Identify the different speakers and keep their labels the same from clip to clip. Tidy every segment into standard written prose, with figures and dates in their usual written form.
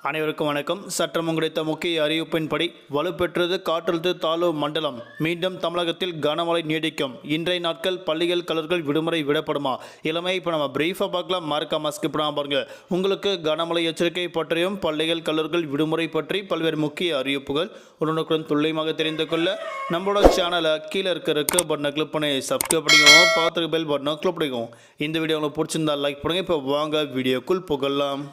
Speaker 1: அனைவருக்கும் வணக்கம். சற்றம் கிடைத்த முக்கிய அறிவிப்பின்படி வலுப்பெற்றது காற்றழுத்த தாழ்வு மண்டலம். மீண்டும் தமிழகத்தில் கனமழை நீடிக்கும். இன்றைய நாட்கள் பள்ளிகள் கல்லூரிகள் விடுமுறை விடப்படுமா? இளமை இப்போ நம்ம பிரீஃபாக பார்க்கலாம். மறக்காம ஸ்கிப் பண்ணாம பாருங்க. உங்களுக்கு கனமழை எச்சரிக்கை பற்றியும் பள்ளிகள் கல்லூரிகள் விடுமுறை பற்றி பல்வேறு முக்கிய அறிவிப்புகள் உடனுக்குடன் துல்லியமாக தெரிந்து கொள்ள நம்மளோட சேனலை கீழே இருக்க பட்டனை கிளிக் பண்ணி சப்ஸ்கிரைப் பண்ணிக்கோங்க. பார்த்துக்க பெல் பட்டனை கிளிக் பண்ணிக்கோங்க. இந்த வீடியோ உங்களுக்கு பிடிச்சிருந்தா லைக் பண்ணுங்க. இப்போ வாங்க வீடியோக்குள் புகழலாம்.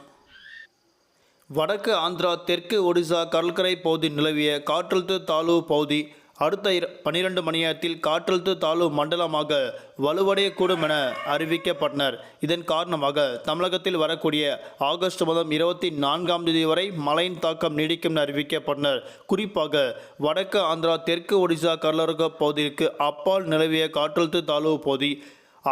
Speaker 1: வடக்கு ஆந்திரா தெற்கு ஒடிசா கடற்கரை பகுதி நிலவிய காற்றழுத்த தாழ்வு பகுதி அடுத்த 12 மணி நேரத்தில் காற்றழுத்த தாழ்வு மண்டலமாக வலுவடையக்கூடும் என அறிவிக்கப்பட்டனர். இதன் காரணமாக தமிழகத்தில் வரக்கூடிய ஆகஸ்ட் மாதம் 24ஆம் தேதி வரை மழையின் தாக்கம் நீடிக்கும் என அறிவிக்கப்பட்டனர். குறிப்பாக வடக்கு ஆந்திரா தெற்கு ஒடிசா கடலோர பகுதிக்கு அப்பால் நிலவிய காற்றழுத்த தாழ்வு பகுதி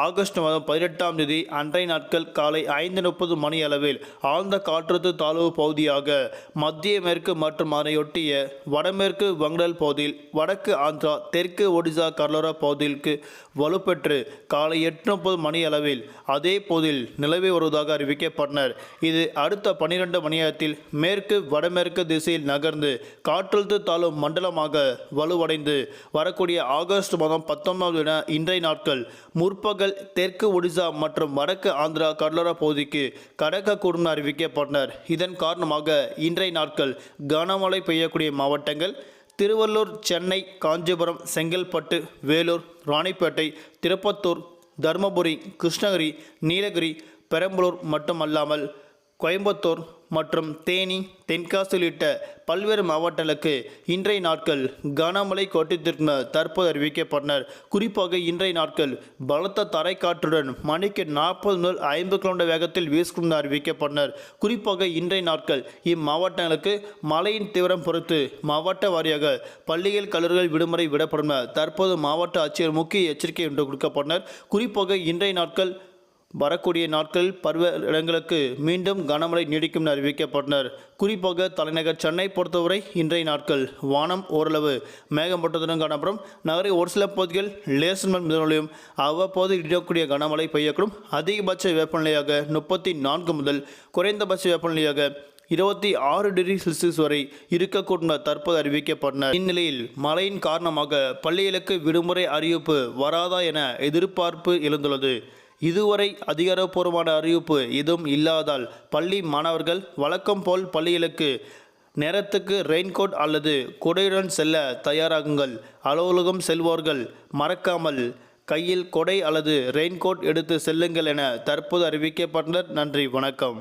Speaker 1: ஆகஸ்ட் மாதம் 18ஆம் தேதி அன்றைய நாட்கள் காலை 5:30 மணி அளவில் ஆழ்ந்த காற்றழுத்த தாழ்வு பகுதியாக மத்திய மேற்கு மற்றும் அதனையொட்டிய வடமேற்கு வங்கடல் பகுதியில் வடக்கு ஆந்திரா தெற்கு ஒடிசா கடலோர பகுதிக்கு வலுப்பெற்று காலை 8:30 மணி அளவில் அதே பகுதியில் நிலவி வருவதாக அறிவிக்கப்பட்டனர். இது அடுத்த 12 மணி நேரத்தில் மேற்கு வடமேற்கு திசையில் நகர்ந்து காற்றழுத்த தாழ்வு மண்டலமாக வலுவடைந்து வரக்கூடிய ஆகஸ்ட் மாதம் 19 என இன்றைய நாட்கள் முற்பகல் தெற்கு ஒடிசா மற்றும் வடக்கு ஆந்திரா கடலோர பகுதிக்கு கடக்கக்கூடும் அறிவிக்கப்பட்டனர். இதன் காரணமாக இன்றைய நாட்கள் கனமழை பெய்யக்கூடிய மாவட்டங்கள் திருவள்ளூர், சென்னை, காஞ்சிபுரம், செங்கல்பட்டு, வேலூர், ராணிப்பேட்டை, திருப்பத்தூர், தருமபுரி, கிருஷ்ணகிரி, நீலகிரி, பெரம்பலூர் மட்டுமல்லாமல் கோயம்புத்தூர் மற்றும் தேனி, தென்காசி உள்ளிட்ட பல்வேறு மாவட்டங்களுக்கு இன்றைய நாட்கள் கனமழை கொட்டித்திருக்கும் தற்போது அறிவிக்கப்பட்டனர். குறிப்பாக இன்றைய நாட்கள் பலத்த தரைக்காற்றுடன் மணிக்கு 40 முதல் 50 கிலோமீட்டர் வேகத்தில் வீசும் அறிவிக்கப்பட்டனர். குறிப்பாக இன்றைய நாட்கள் இம்மாவட்டங்களுக்கு மழையின் தீவிரம் பொறுத்து மாவட்ட வாரியாக பள்ளிகள் கல்லூரிகள் விடுமுறை விடப்படும் தற்போது மாவட்ட ஆட்சியர் முக்கிய எச்சரிக்கை ஒன்று கொடுக்கப்பட்டனர். குறிப்பாக இன்றைய நாட்கள் வரக்கூடிய நாட்களில் பருவ இடங்களுக்கு மீண்டும் கனமழை நீடிக்கும் என அறிவிக்கப்பட்டனர். குறிப்பாக தலைநகர் சென்னை பொறுத்தவரை இன்றைய நாட்கள் வானம் ஓரளவு மேகமூட்டத்துடன் காணப்படும். நகரில் ஒரு சில பகுதிகள் லேசர் மிதமழையும் அவ்வப்போது இடியக்கூடிய கனமழை பெய்யக்கூடும். அதிகபட்ச வெப்பநிலையாக 34 முதல் குறைந்தபட்ச வெப்பநிலையாக 26 டிகிரி செல்சியஸ் வரை இருக்கக்கூடும் தற்போது அறிவிக்கப்பட்டனர். இந்நிலையில் மழையின் காரணமாக பள்ளிகளுக்கு விடுமுறை அறிவிப்பு வராதா என எதிர்பார்ப்பு எழுந்துள்ளது. இதுவரை அதிகாரப்பூர்வமான அறிவிப்பு எதுவும் இல்லாதால் பள்ளி மாணவர்கள் வழக்கம் போல் பள்ளிகளுக்கு நேரத்துக்கு ரெயின்கோட் அல்லது கொடையுடன் செல்ல தயாராகுங்கள். அலுவலகம் செல்வோர்கள் மறக்காமல் கையில் கொடை அல்லது ரெயின்கோட் எடுத்து செல்லுங்கள் என தற்போது அறிவிக்கப்பட்டனர். நன்றி, வணக்கம்.